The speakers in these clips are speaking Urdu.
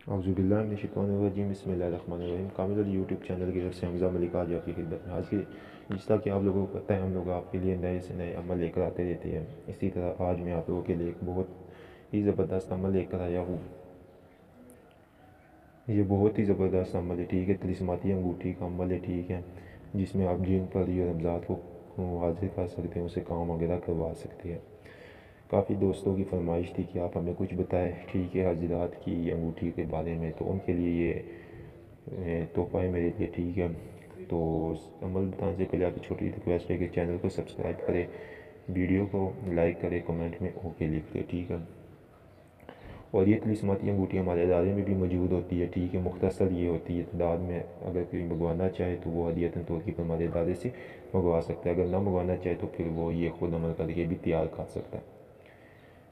اعوذ باللہ من الشیطان الرجیم، بسم اللہ الرحمن الرحیم۔ کامل علی یوٹیوب چینل کی طرف سے حمزہ ملک آج آپ کی خدمت میں حاضر۔ جس طرح کہ آپ لوگوں کو پتہ ہے، ہم لوگ آپ کے لیے نئے سے نئے عمل لے کر آتے رہتے ہیں۔ اسی طرح آج میں آپ لوگوں کے لیے ایک بہت ہی زبردست عمل لے کر آیا ہوں۔ یہ بہت ہی زبردست عمل ہے، ٹھیک ہے، طلسماتی انگوٹھی کا عمل ہے، ٹھیک ہے، جس میں آپ جن پری اور رمضات کو حاضر کر سکتے ہیں، اسے کام وغیرہ کروا سکتے ہیں۔ کافی دوستوں کی فرمائش تھی کہ آپ ہمیں کچھ بتائیں، ٹھیک ہے، حضرات کی انگوٹھی کے بارے میں، تو ان کے لیے یہ تحفہ ہے میرے لیے، ٹھیک ہے۔ تو عمل بتانے سے پہلے آپ کی چھوٹی ریکویسٹ ہے کہ چینل کو سبسکرائب کرے، ویڈیو کو لائک کرے، کمنٹ میں اوکے لکھ دے، ٹھیک ہے۔ اور یہ طلسماتی انگوٹھی ہمارے ادارے میں بھی موجود ہوتی ہے، ٹھیک ہے، مختصر یہ ہوتی ہے تعداد میں، اگر کوئی منگوانا چاہے تو وہ ہدیۃً طور پر ہمارے ادارے سے منگوا سکتا ہے، اگر نہ منگوانا چاہے تو پھر وہ یہ خود عمل کر کے بھی تیار کر سکتا ہے۔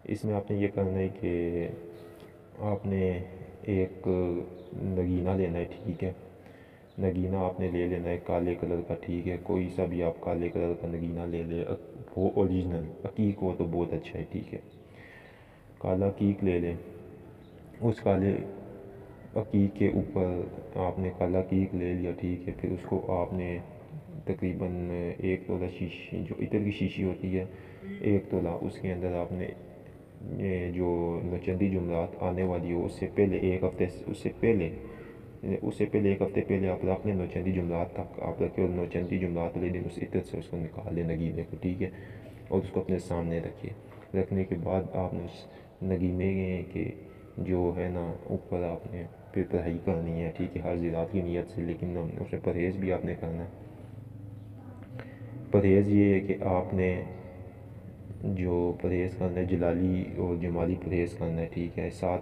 اس میں آپ نے یہ کرنا ہے کہ آپ نے ایک نگینہ لینا ہے، ٹھیک ہے، نگینہ آپ نے لے لینا ہے کالے کلر کا، ٹھیک ہے، کوئی سا بھی آپ کالے کلر کا نگینہ لے لے، وہ اوریجنل عقیق ہو تو بہت اچھا ہے، ٹھیک ہے، کالا عقیق لے لیں۔ اس کالے عقیق کے اوپر آپ نے کالا عقیق لے لیا، ٹھیک ہے، پھر اس کو آپ نے تقریباً 1 تولہ شیشی، جو عطر کی شیشی ہوتی ہے، 1 تولہ، اس کے اندر آپ نے یہ جو نوچندی جمعرات آنے والی ہو اس سے پہلے ایک ہفتے، اس سے پہلے 1 ہفتے پہلے آپ رکھ لیں، نوچندی جمعرات تک آپ رکھیں، اور نوچندی جمعرات والے دن اس عطر سے اس کو نکال لیں نگینے کو، ٹھیک ہے، اور اس کو اپنے سامنے رکھیے۔ رکھنے کے بعد آپ نے اس نگینے کے جو ہے نا اوپر آپ نے پھر پڑھائی کرنی ہے، ٹھیک ہے، ہر زراعت کی نیت سے، لیکن اس میں پرہیز بھی آپ نے کرنا ہے۔ پرہیز یہ ہے کہ آپ نے جو پرہیز کرنا ہے، جلالی اور جمالی پرہیز کرنا ہے، ٹھیک ہے، 7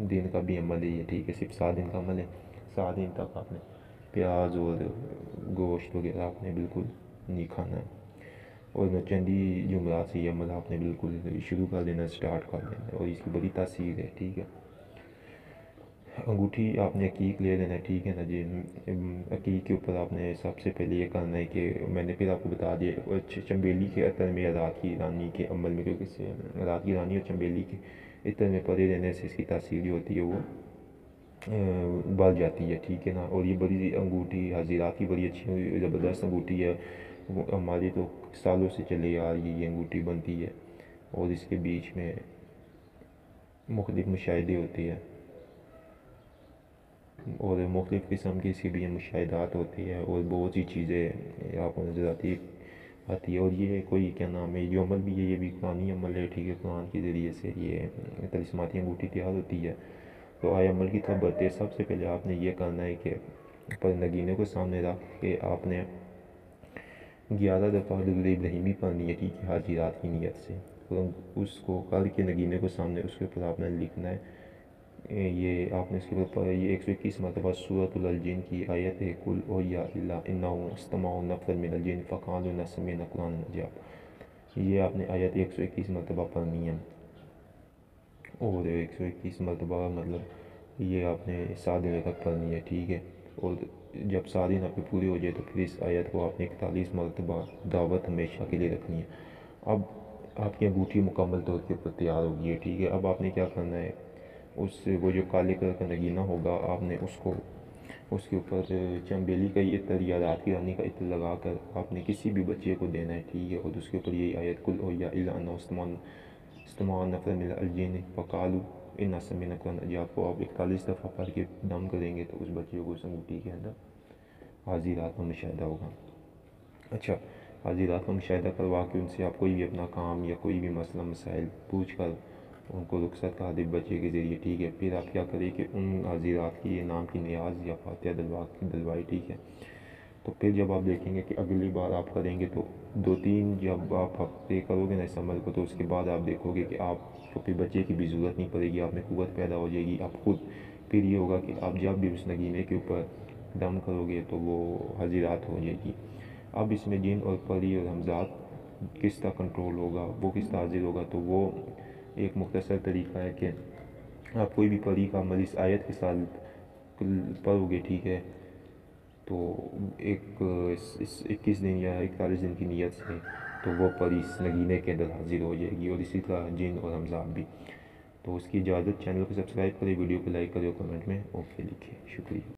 دن کا بھی عمل ہے یہ، ٹھیک ہے، صرف 7 دن کا عمل ہے۔ 7 دن تک آپ نے پیاز اور گوشت وغیرہ آپ نے بالکل نہیں کھانا ہے، اور نوچندی جمعرات سے یہ عمل آپ نے بالکل شروع کر دینا، اسٹارٹ کر دینا ہے، اور اس کی بڑی تاثیر ہے، ٹھیک ہے۔ انگوٹھی آپ نے عقیق لے لینا ہے، ٹھیک ہے نا جی۔ عقیق کے اوپر آپ نے سب سے پہلے یہ کرنا ہے کہ میں نے پھر آپ کو بتا دیا، چنبیلی کے عطر میں رات کی رانی کے عمل میں، کیونکہ رات کی رانی اور چنبیلی کے عطر میں پڑے رہنے سے اس کی تاثیر جو ہوتی ہے وہ بڑھ جاتی ہے، ٹھیک ہے نا۔ اور یہ بڑی انگوٹھی حضرات کی بڑی اچھی زبردست انگوٹھی ہے، وہ ہماری تو سالوں سے چلے آ رہی یہ انگوٹھی بنتی ہے، اور اس کے بیچ میں مختلف مشاہدے ہوتے ہیں، اور مختلف قسم کی اس کے بھی مشاہدات ہوتی ہے، اور بہت سی چیزیں آپ کو نظر آتی ہے، اور یہ کوئی کیا نام ہے، جو عمل بھی ہے یہ بھی قرآنی عمل ہے، ٹھیک ہے، قرآن کے ذریعے سے یہ طلسماتی انگوٹھی تیار ہوتی ہے۔ تو آئے عمل کی طرف بڑھتے، سب سے پہلے آپ نے یہ کرنا ہے کہ پر نگینے کو سامنے رکھ کے آپ نے 11 دفعہ درود ابراہیمی پڑھنی ہے، ٹھیک ہے، حاجی رات کی نیت سے، اور اس کو کر کے نگینے کو سامنے، اس کے اوپر آپ نے لکھنا ہے، یہ آپ نے اس کے اوپر یہ 121 مرتبہ سورۃ الجن کی آیت ہے، قل اوحی الی انہ استمع نفر من الجن فقالوا انا سمعنا قرآنا عجبا، یہ آپ نے آیت 121 مرتبہ پڑھنی ہے، اور 121 مرتبہ مطلب یہ آپ نے 7 دنوں تک پڑھنی ہے، ٹھیک ہے، اور جب 7 دن آپ کے پورے ہو جائے تو پھر اس آیت کو آپ نے 41 مرتبہ دعوت ہمیشہ کے لیے رکھنی ہے۔ اب آپ کی انگوٹھی مکمل طور کے اوپر تیار ہوگی ہے، ٹھیک ہے۔ اب آپ نے کیا کرنا ہے، اس سے وہ جو کالے کلر کا نگینہ ہوگا، آپ نے اس کو اس کے اوپر چنبیلی کا عطر یا رات کی رانی کا عطر لگا کر آپ نے کسی بھی بچے کو دینا ہے، ٹھیک ہے، اور اس کے اوپر یہی آیت قل اوحی الی انہ استمع نفر من الجن فقالوا انا سمعنا قرآنا عجبا، آپ کو آپ 41 دفعہ پڑھ کے دم کریں گے تو اس بچے کو اس انگوٹھی کے اندر حاضرات کا مشاہدہ ہوگا۔ اچھا، حاضرات کا مشاہدہ کروا کے ان سے آپ کوئی بھی اپنا کام یا کوئی بھی مسئلہ مسائل پوچھ کر ان کو رخصت کر دے بچے کے ذریعے، ٹھیک ہے۔ پھر آپ کیا کریں کہ ان حاضرات کی نام کی نیاز یا فاتحہ دلوائی، ٹھیک ہے۔ تو پھر جب آپ دیکھیں گے کہ اگلی بار آپ کریں گے تو 2-3 جب آپ ہفتے کرو گے نا اس عمل کو، تو اس کے بعد آپ دیکھو گے کہ آپ کو پھر بچے کی بھی ضرورت نہیں پڑے گی، آپ میں قوت پیدا ہو جائے گی، آپ خود پھر یہ ہوگا کہ آپ جب بھی اس نگینے کے اوپر دم کرو گے تو وہ حاضرات ہو جائے گی۔ اب اس میں جن اور پری اور حمزات کس طرح کنٹرول ہوگا، وہ کس طرح حاضر ہوگا، تو وہ ایک مختصر طریقہ ہے کہ آپ کوئی بھی پری کا عمل اس آیت کے ساتھ پڑھو گے، ٹھیک ہے، تو 21 دن یا 41 دن کی نیت سے تو وہ پری اس نگینے کے اندر حاضر ہو جائے گی، اور اسی طرح جن اور حمزات بھی۔ تو اس کی اجازت، چینل کو سبسکرائب کرے، ویڈیو کو لائک کرے اور کمنٹ میں اوکے لکھے. شکریہ.